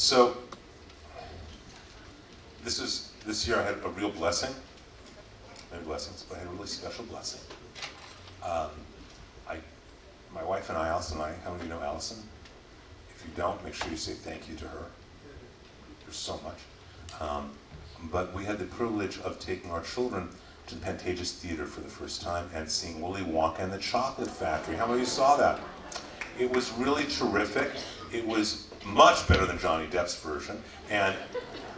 So this year I had a real blessing. Many blessings, but I had a really special blessing. My wife and I, Allison and I, how many of you know Allison? If you don't, make sure you say thank you to her. There's so much. But we had the privilege of taking our children to the Pantages Theater for the first time and seeing Willy Wonka and the Chocolate Factory. How many of you saw that? It was really terrific. It was much better than Johnny Depp's version, and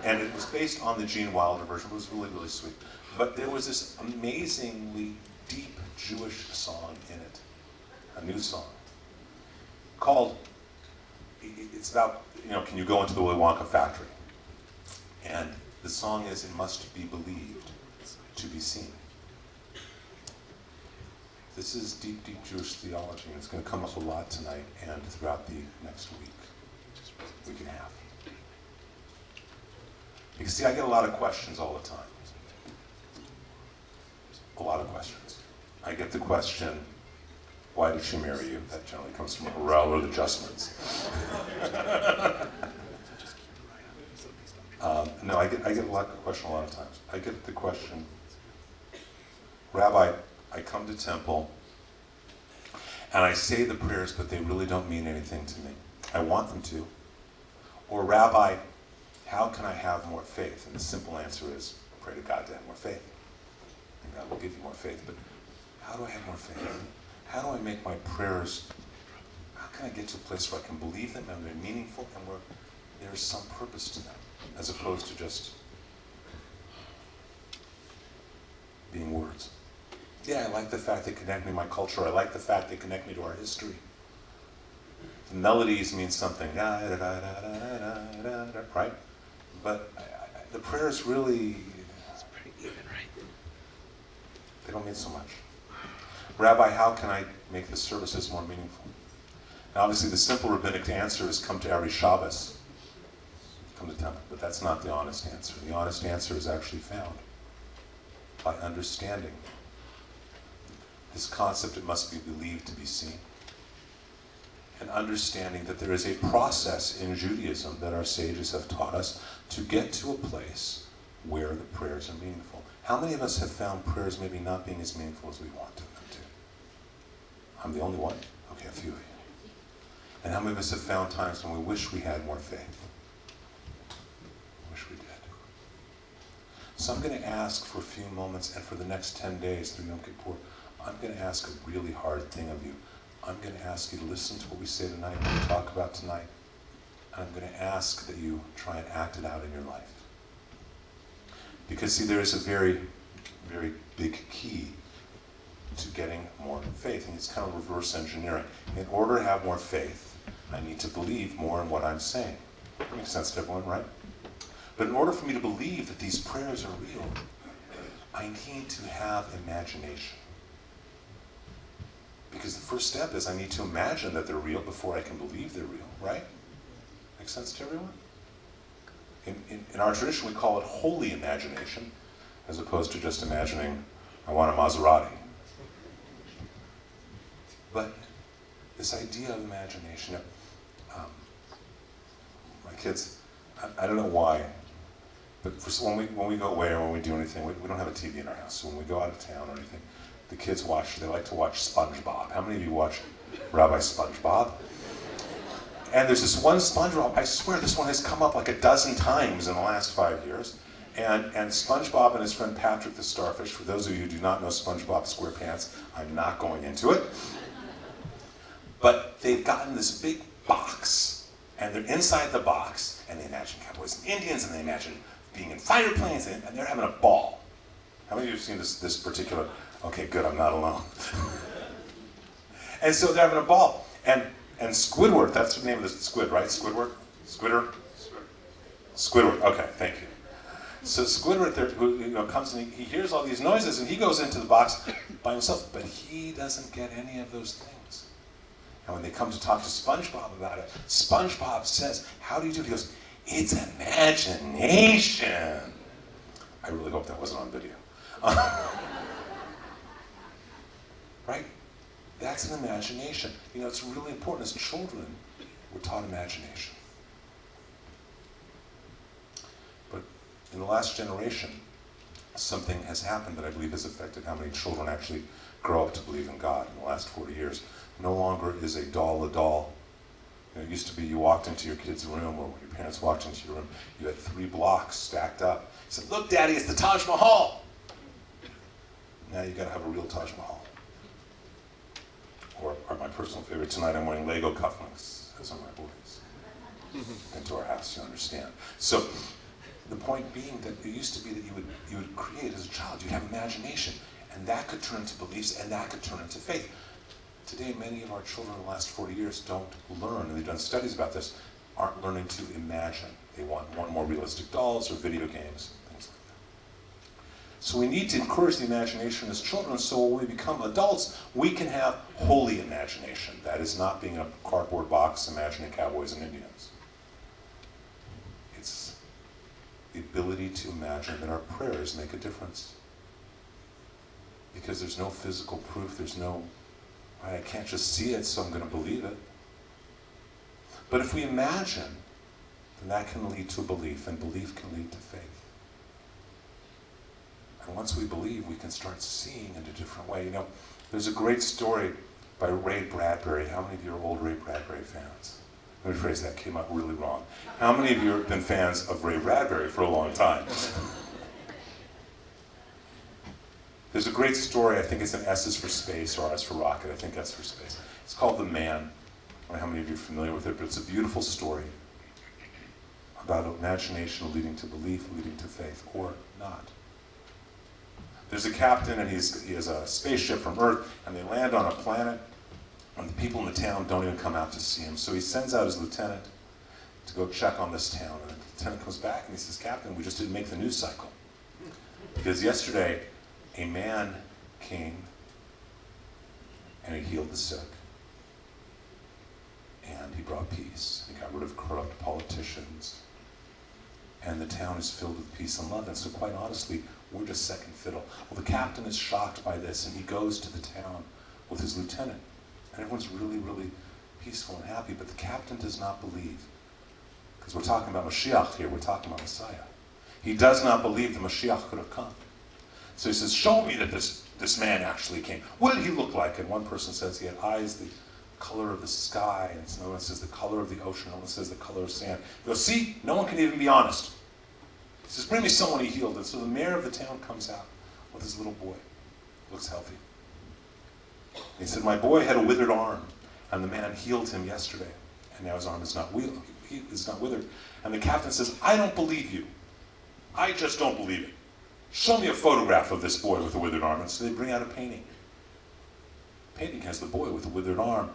it was based on the Gene Wilder version. It was really, really sweet. But there was this amazingly deep Jewish song in it, a new song, called, it's about, can you go into the Willy Wonka factory? And the song is, it must be believed to be seen. This is deep, deep Jewish theology, and it's going to come up a lot tonight and throughout the next week and a half. Because see, I get a lot of questions all the time. A lot of questions. I get the question, why did she marry you? That generally comes from railroad adjustments. No, I get a lot of question a lot of times. I get the question, Rabbi, I come to temple and I say the prayers, but they really don't mean anything to me. I want them to. Or Rabbi, how can I have more faith? And the simple answer is, pray to God to have more faith. And God will give you more faith. But how do I have more faith? How do I make my prayers, how can I get to a place where I can believe them and they're meaningful and where there's some purpose to them, as opposed to just being words? Yeah, I like the fact they connect me to my culture. I like the fact they connect me to our history. The melodies mean something, right? But the prayers really, it's pretty even, right? They don't mean so much. Rabbi, how can I make the services more meaningful? Now, obviously, the simple rabbinic answer is come to every Shabbos. Come to temple, but that's not the honest answer. The honest answer is actually found by understanding this concept, it must be believed to be seen. And understanding that there is a process in Judaism that our sages have taught us to get to a place where the prayers are meaningful. How many of us have found prayers maybe not being as meaningful as we want them to? I'm the only one? Okay, a few of you. And how many of us have found times when we wish we had more faith? Wish we did. So I'm going to ask for a few moments, and for the next 10 days through Yom Kippur, I'm going to ask a really hard thing of you. I'm going to ask you to listen to what we say tonight, what we talk about tonight. And I'm going to ask that you try and act it out in your life. Because see, there is a very, very big key to getting more faith, and it's kind of reverse engineering. In order to have more faith, I need to believe more in what I'm saying. That makes sense to everyone, right? But in order for me to believe that these prayers are real, I need to have imagination. Because the first step is I need to imagine that they're real before I can believe they're real, right? Makes sense to everyone? In our tradition, we call it holy imagination, as opposed to just imagining, I want a Maserati. But this idea of imagination, my kids, I don't know why, but when we go away or when we do anything, we don't have a TV in our house. So when we go out of town or anything, the kids they like to watch SpongeBob. How many of you watch Rabbi SpongeBob? And there's this one SpongeBob, I swear this one has come up like a dozen times in the last 5 years. And SpongeBob and his friend Patrick the Starfish, for those of you who do not know SpongeBob SquarePants, I'm not going into it. But they've gotten this big box, and they're inside the box, and they imagine cowboys and Indians, and they imagine being in fighter planes, and they're having a ball. How many of you have seen this particular? Okay, good, I'm not alone. And so they're having a ball. And Squidward, that's the name of the squid, right? Squidward? Squidward, okay, thank you. So Squidward who comes and he hears all these noises, and he goes into the box by himself, but he doesn't get any of those things. And when they come to talk to SpongeBob about it, SpongeBob says, how do you do it? He goes, it's imagination. I really hope that wasn't on video. Right? That's an imagination. It's really important. As children, we're taught imagination. in the last generation, something has happened that I believe has affected how many children actually grow up to believe in God in the last 40 years. No longer is a doll a doll. You know, it used to be you walked into your kid's room, or when your parents walked into your room, you had 3 blocks stacked up. You said, "Look, Daddy, it's the Taj Mahal." Now you got to have a real Taj Mahal. Or my personal favorite tonight, I'm wearing Lego cufflinks, as are my boys. Into our house, you understand. So the point being that it used to be that you would create as a child, you'd have imagination, and that could turn into beliefs, and that could turn into faith. Today, many of our children in the last 40 years don't learn, and they've done studies about this, aren't learning to imagine. They want more realistic dolls or video games, things like that. So we need to encourage the imagination as children, so when we become adults, we can have holy imagination. That is not being in a cardboard box imagining cowboys and Indians. It's the ability to imagine that our prayers make a difference. Because there's no physical proof, there's no, right, I can't just see it, so I'm going to believe it. But if we imagine, then that can lead to a belief, and belief can lead to faith. And once we believe, we can start seeing in a different way. You know, there's a great story by Ray Bradbury. How many of you are old Ray Bradbury fans? Let me phrase that, came out really wrong. How many of you have been fans of Ray Bradbury for a long time? There's a great story, I think it's an S is for space, or R is for rocket, I think S for space. It's called The Man. I don't know how many of you are familiar with it, but it's a beautiful story about imagination leading to belief, leading to faith, or not. There's a captain, and he has a spaceship from Earth, and they land on a planet, and the people in the town don't even come out to see him. So he sends out his lieutenant to go check on this town, and the lieutenant comes back, and he says, "Captain, we just didn't make the news cycle. Because yesterday, a man came and he healed the sick, and he brought peace. He got rid of corrupt politicians, and the town is filled with peace and love. And so quite honestly, we're just second fiddle." Well, the captain is shocked by this, and he goes to the town with his lieutenant, and everyone's really, really peaceful and happy, but the captain does not believe, because we're talking about Mashiach here, we're talking about Messiah. He does not believe the Mashiach could have come. So he says, "Show me that this man actually came. What did he look like?" And one person says he had eyes the color of the sky, and another one says the color of the ocean, another one says the color of sand. He goes, "See, no one can even be honest." He says, "Bring me someone he healed." And so the mayor of the town comes out with his little boy. Looks healthy. He said, "My boy had a withered arm, and the man healed him yesterday, and now his arm is not withered." And the captain says, "I don't believe you. I just don't believe it. Show me a photograph of this boy with a withered arm." And so they bring out a painting. The painting has the boy with a withered arm.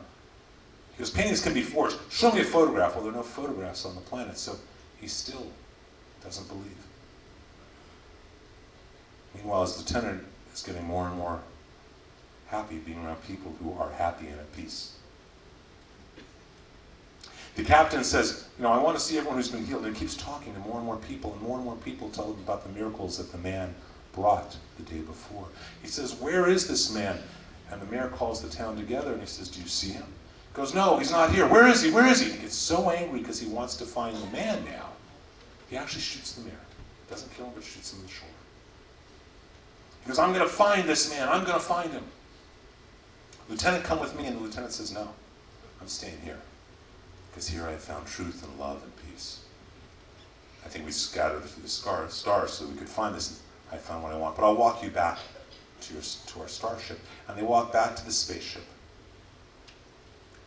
He goes, "Paintings can be forged. Show me a photograph." Well, there are no photographs on the planet, so he still doesn't believe. Meanwhile, his lieutenant is getting more and more happy being around people who are happy and at peace. The captain says, "I want to see everyone who's been healed." And he keeps talking to more and more people, and more people tell him about the miracles that the man brought the day before. He says, "Where is this man?" And the mayor calls the town together, and he says, "Do you see him?" He goes, "No, he's not here. Where is he? Where is he?" And he gets so angry because he wants to find the man now. He actually shoots the mayor. Doesn't kill him, but shoots him in the shoulder. He goes, "I'm going to find this man. I'm going to find him." "Lieutenant, come with me." And the lieutenant says, "No, I'm staying here. Because here I have found truth and love and peace. I think we scattered through the stars so we could find this. I found what I want. But I'll walk you back to our starship." And they walk back to the spaceship.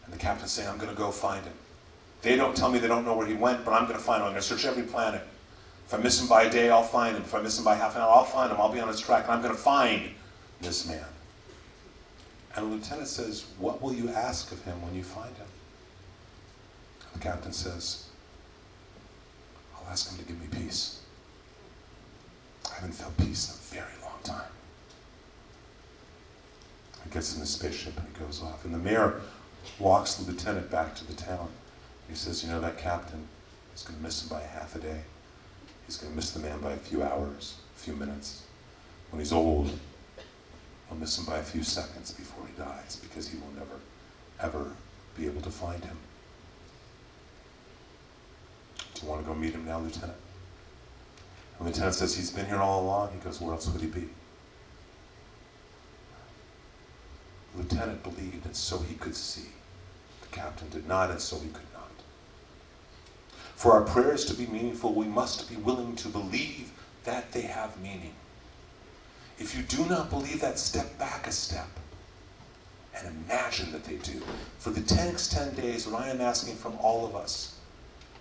And the captain's saying, "I'm going to go find him. They don't tell me they don't know where he went, but I'm going to find him. I'm going to search every planet. If I miss him by a day, I'll find him. If I miss him by half an hour, I'll find him. I'll be on his track, and I'm going to find this man." And the lieutenant says, "What will you ask of him when you find him?" The captain says, "I'll ask him to give me peace. I haven't felt peace in a very long time." He gets in his spaceship and he goes off. And the mayor walks the lieutenant back to the town. He says, "That captain is going to miss him by half a day. He's going to miss the man by a few hours, a few minutes. When he's old, he'll miss him by a few seconds before he dies, because he will never, ever be able to find him. Do you want to go meet him now, Lieutenant?" And the lieutenant says, he's been here all along. He goes, where else would he be? The lieutenant believed, and so he could see. The captain did not, and so he could not. For our prayers to be meaningful, we must be willing to believe that they have meaning. If you do not believe that, step back a step and imagine that they do. For the next 10 days, what I am asking from all of us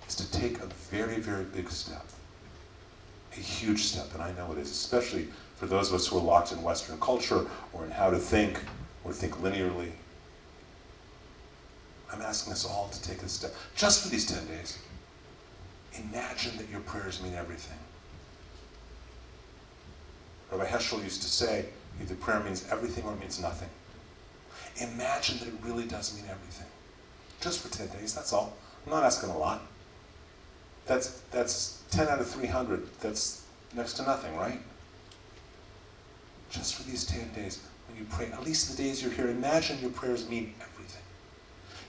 is to take a very, very big step. A huge step, and I know it is, especially for those of us who are locked in Western culture or in how to think or think linearly. I'm asking us all to take a step, just for these 10 days. Imagine that your prayers mean everything. Rabbi Heschel used to say, either prayer means everything or it means nothing. Imagine that it really does mean everything. Just for 10 days, that's all. I'm not asking a lot. That's 10 out of 300. That's next to nothing, right? Just for these 10 days, when you pray, at least the days you're here, imagine your prayers mean everything.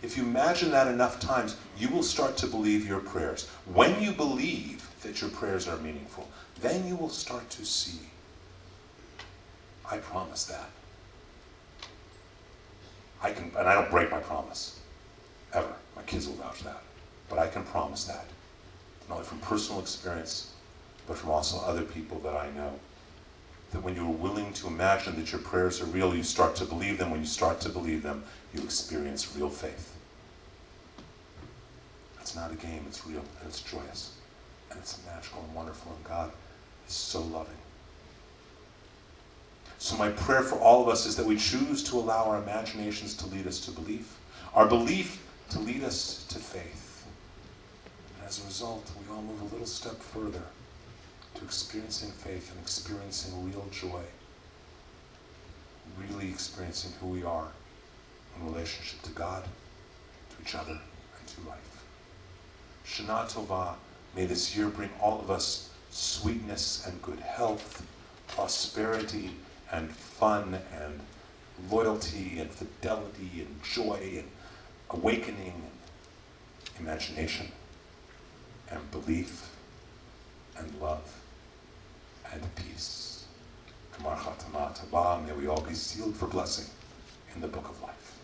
If you imagine that enough times, you will start to believe your prayers. When you believe that your prayers are meaningful, then you will start to see. I promise that. And I don't break my promise, ever. My kids will vouch that. But I can promise that, not only from personal experience, but from also other people that I know. That when you're willing to imagine that your prayers are real, you start to believe them. When you start to believe them, you experience real faith. It's not a game, it's real, and it's joyous, and it's magical and wonderful, and God is so loving. So my prayer for all of us is that we choose to allow our imaginations to lead us to belief, our belief to lead us to faith. And as a result, we all move a little step further to experiencing faith and experiencing real joy, really experiencing who we are in relationship to God, to each other, and to life. Shana Tova, may this year bring all of us sweetness and good health, prosperity and fun and loyalty and fidelity and joy and awakening and imagination and belief and love and peace. Kamar Chatama Tava, may we all be sealed for blessing in the book of life.